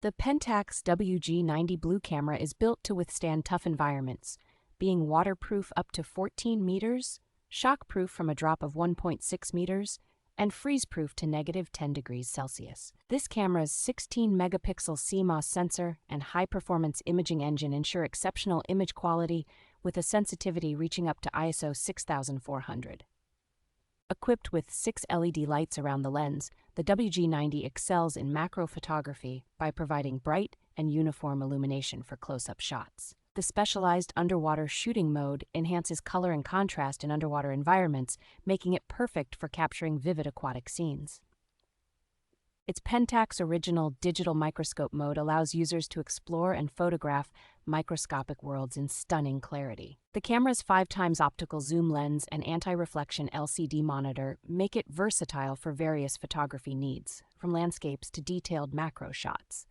The PENTAX WG-90 Blue Camera is built to withstand tough environments, being waterproof up to 14 meters, shockproof from a drop of 1.6 meters, and freeze-proof to -10 degrees Celsius. This camera's 16-megapixel CMOS sensor and high-performance imaging engine ensure exceptional image quality with a sensitivity reaching up to ISO 6400. Equipped with 6 LED lights around the lens, the WG-90 excels in macro photography by providing bright and uniform illumination for close-up shots. The specialized underwater shooting mode enhances color and contrast in underwater environments, making it perfect for capturing vivid aquatic scenes. Its PENTAX-original Digital Microscope mode allows users to explore and photograph microscopic worlds in stunning clarity. The camera's 5x optical zoom lens and anti-reflection LCD monitor make it versatile for various photography needs, from landscapes to detailed macro shots.